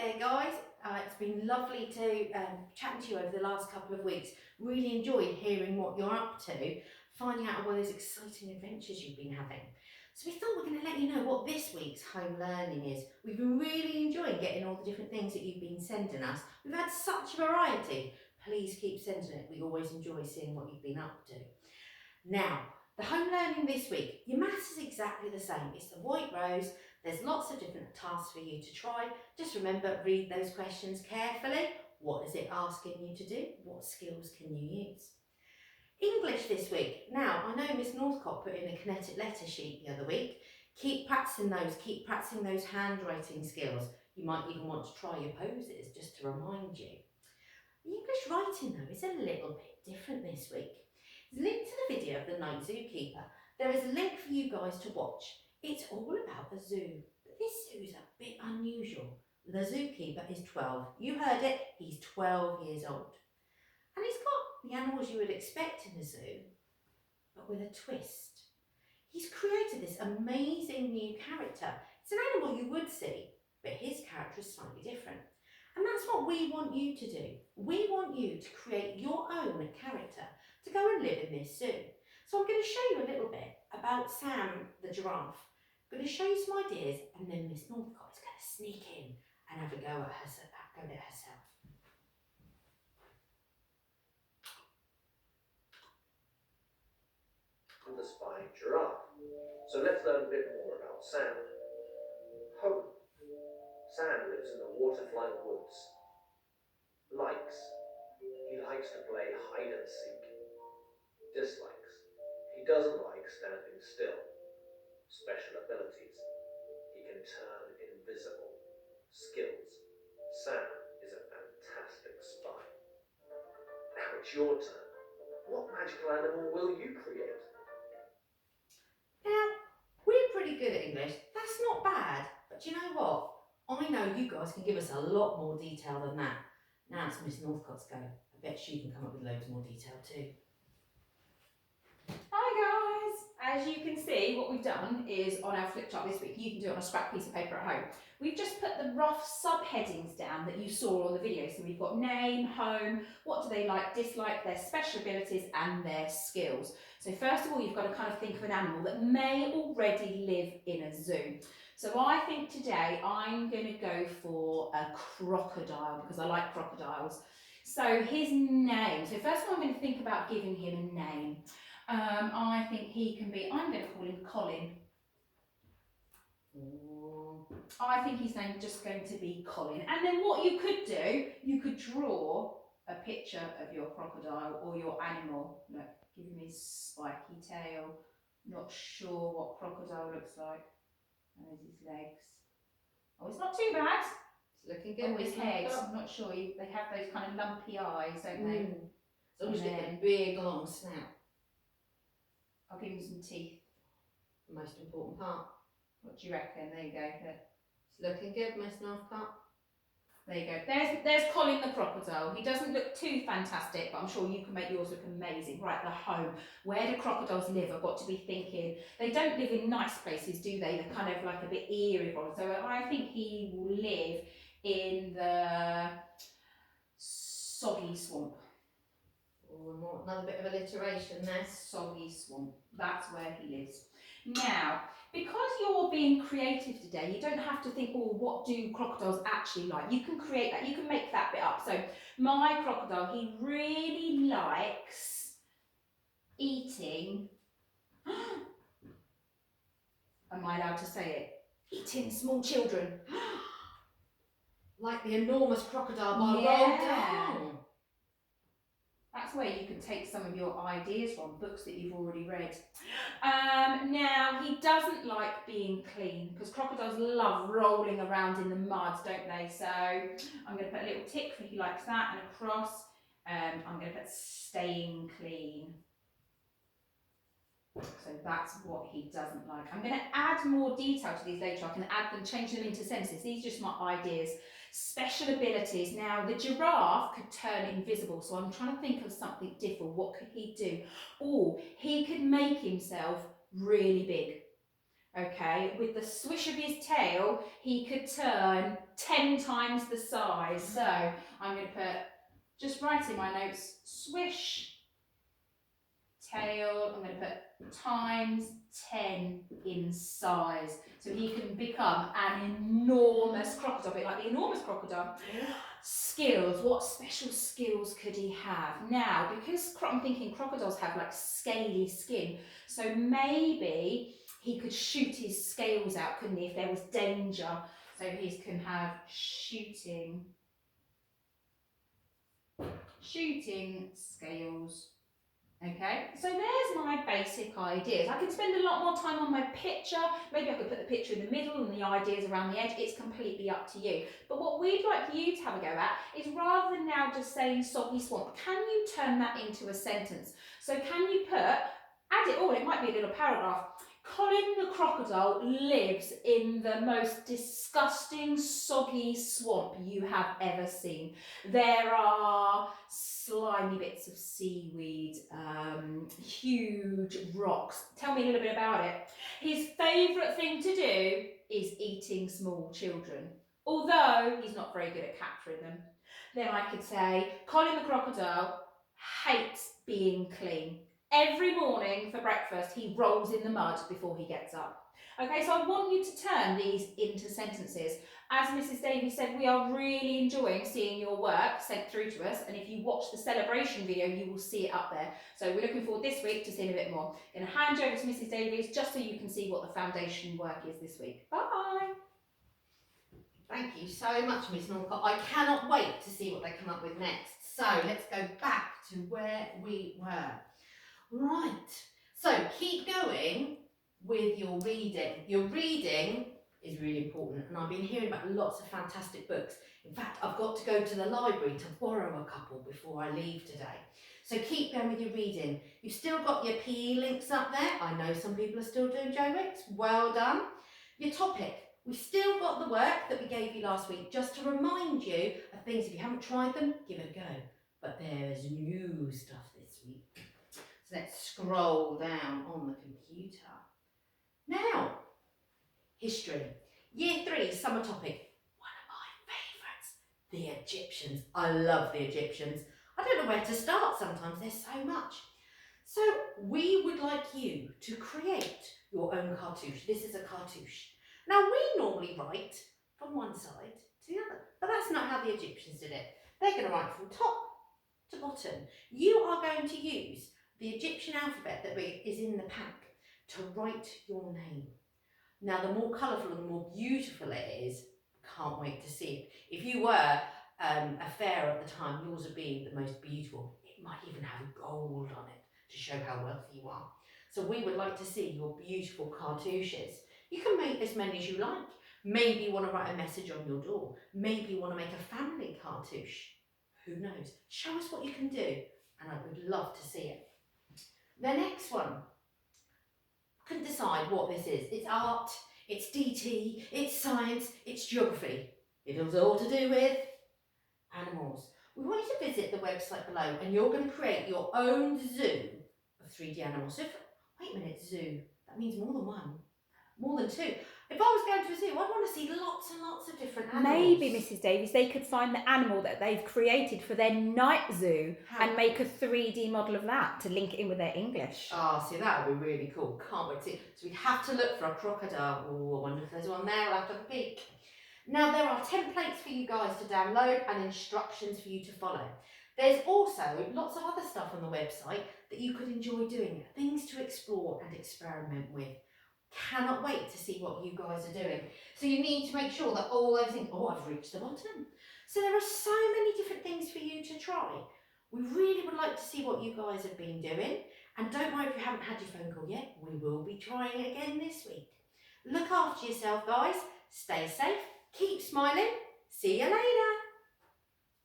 there guys, it's been lovely to chat to you over the last couple of weeks. Really enjoyed hearing what you're up to, finding out all those exciting adventures you've been having. So we thought we're going to let you know what this week's home learning is. We've been really enjoying getting all the different things that you've been sending us. We've had such a variety. Please keep sending it. We always enjoy seeing what you've been up to. Now, the home learning this week, your maths is exactly the same. It's the white rows. There's lots of different tasks for you to try. Just remember, read those questions carefully. What is it asking you to do? What skills can you use? English this week. Now, I know Miss Northcott put in a kinetic letter sheet the other week. Keep practicing those handwriting skills. You might even want to try your poses just to remind you. The English writing though is a little bit different this week. There's a link to the video of the night zookeeper. There is a link for you guys to watch. It's all about the zoo, but this zoo is a bit unusual. The zookeeper is 12. You heard it, he's 12 years old. And he's got the animals you would expect in a zoo, but with a twist. He's created this amazing new character. It's an animal you would see, but his character is slightly different. And that's what we want you to do. We want you to create your own character to go and live in this zoo. So I'm going to show you a little bit about Sam the giraffe. I'm going to show you some ideas, and then Miss Northcott is going to sneak in and have a go at herself. And the spying giraffe. So let's learn a bit more about Sam. Home. Sam lives in the water-flying woods. Likes. He likes to play hide and seek. Dislikes. He doesn't like standing still. Special abilities. He can turn invisible. Skills. Sam is a fantastic spy. Now it's your turn. What magical animal will you create? Now, we're pretty good at English. That's not bad. But you know what? I know you guys can give us a lot more detail than that. Now it's Miss Northcott's go. I bet she can come up with loads more detail too. Hi guys! As you can see, what we've done is on our flip chart this week, you can do it on a scrap piece of paper at home. We've just put the rough subheadings down that you saw on the video. So we've got name, home, what do they like, dislike, their special abilities and their skills. So first of all, you've got to kind of think of an animal that may already live in a zoo. So I think today I'm going to go for a crocodile because I like crocodiles. So his name. So first of all, I'm going to think about giving him a name. I think he can be, I'm going to call him Colin. I think his name's just going to be Colin. And then what you could do, you could draw a picture of your crocodile or your animal. Look, give him his spiky tail. Not sure what crocodile looks like. And there's his legs. Oh, it's not too bad. It's looking good. Oh, his legs. I'm not sure. They have those kind of lumpy eyes, don't they? As long as you get a big long snout. I'll give him some teeth. The most important part. What do you reckon? There you go. Look. It's looking good, Miss Northcott. There you go. There's Colin the crocodile. He doesn't look too fantastic, but I'm sure you can make yours look amazing. Right, the home. Where do crocodiles live? I've got to be thinking. They don't live in nice places, do they? They're kind of like a bit eerie. So I think he will live in the soggy swamp. Oh, another bit of alliteration there. Soggy swamp. That's where he lives. Now, because you're being creative today, you don't have to think, oh, what do crocodiles actually like? You can create that. You can make that bit up. So my crocodile, he really likes eating. Am I allowed to say it? Eating small children. Like the enormous crocodile by Roald Dahl. That's where you can take some of your ideas from, books that you've already read. Now, he doesn't like being clean because crocodiles love rolling around in the mud, don't they? So I'm going to put a little tick for he likes that and a cross. I'm going to put staying clean. So that's what he doesn't like. I'm going to add more detail to these later. I can add them, change them into sentences. These are just my ideas. Special abilities. Now, the giraffe could turn invisible, so I'm trying to think of something different. What could he do? Oh, he could make himself really big. Okay, with the swish of his tail, he could turn 10 times the size. So I'm going to put, just write in my notes, swish, tail, I'm going to put times 10 in size. So he can become an enormous crocodile, a bit like the enormous crocodile. Skills, what special skills could he have? Now, because I'm thinking crocodiles have like scaly skin, so maybe he could shoot his scales out, couldn't he, if there was danger. So he can have shooting scales. Okay, so there's my basic ideas. I can spend a lot more time on my picture. Maybe I could put the picture in the middle and the ideas around the edge. It's completely up to you. But what we'd like you to have a go at is, rather than now just saying soggy swamp, can you turn that into a sentence? So can you put, add it all, it might be a little paragraph. Colin the crocodile lives in the most disgusting soggy swamp you have ever seen. There are slimy bits of seaweed, huge rocks. Tell me a little bit about it. His favourite thing to do is eating small children, although he's not very good at capturing them. Then I could say, Colin the crocodile hates being clean. Every morning for breakfast, he rolls in the mud before he gets up. Okay, so I want you to turn these into sentences. As Mrs. Davies said, we are really enjoying seeing your work sent through to us, and if you watch the celebration video, you will see it up there. So we're looking forward this week to seeing a bit more. I'm going to hand you over to Mrs. Davies just so you can see what the foundation work is this week. Bye! Thank you so much, Miss Northcott. I cannot wait to see what they come up with next. So let's go back to where we were. Right, so keep going with your reading. Your reading is really important, and I've been hearing about lots of fantastic books. In fact, I've got to go to the library to borrow a couple before I leave today. So keep going with your reading. You've still got your PE links up there. I know some people are still doing Joe-Wicks. Well done. Your topic. We've still got the work that we gave you last week, just to remind you of things. If you haven't tried them, give it a go. But there's new stuff this week. So let's scroll down on the computer. Now, history. Year 3, summer topic. One of my favourites, the Egyptians. I love the Egyptians. I don't know where to start sometimes, there's so much. So we would like you to create your own cartouche. This is a cartouche. Now we normally write from one side to the other, but that's not how the Egyptians did it. They're going to write from top to bottom. You are going to use the Egyptian alphabet that is in the pack to write your name. Now the more colourful and the more beautiful it is, can't wait to see it. If you were a pharaoh at the time, yours would be the most beautiful. It might even have gold on it to show how wealthy you are. So we would like to see your beautiful cartouches. You can make as many as you like. Maybe you want to write a message on your door. Maybe you want to make a family cartouche. Who knows? Show us what you can do, and I would love to see it. The next one. Couldn't decide what this is. It's art, it's DT, it's science, it's geography. It was all to do with animals. We want you to visit the website below, and you're going to create your own zoo of 3D animals. So wait a minute, zoo, that means more than one, more than two. If I was going to a zoo, I'd want to see lots and lots of different animals. Maybe, Mrs. Davies, they could find the animal that they've created for their night zoo and make a 3D model of that to link it in with their English. Oh, see, that would be really cool. Can't wait to see. So we'd have to look for a crocodile. Oh, I wonder if there's one there. I'll have to have a peek. Now, there are templates for you guys to download and instructions for you to follow. There's also lots of other stuff on the website that you could enjoy doing, things to explore and experiment with. Cannot wait to see what you guys are doing. So you need to make sure that all those things, oh, I've reached the bottom. So there are so many different things for you to try. We really would like to see what you guys have been doing. And don't worry if you haven't had your phone call yet, we will be trying it again this week. Look after yourself, guys. Stay safe, keep smiling. See you later.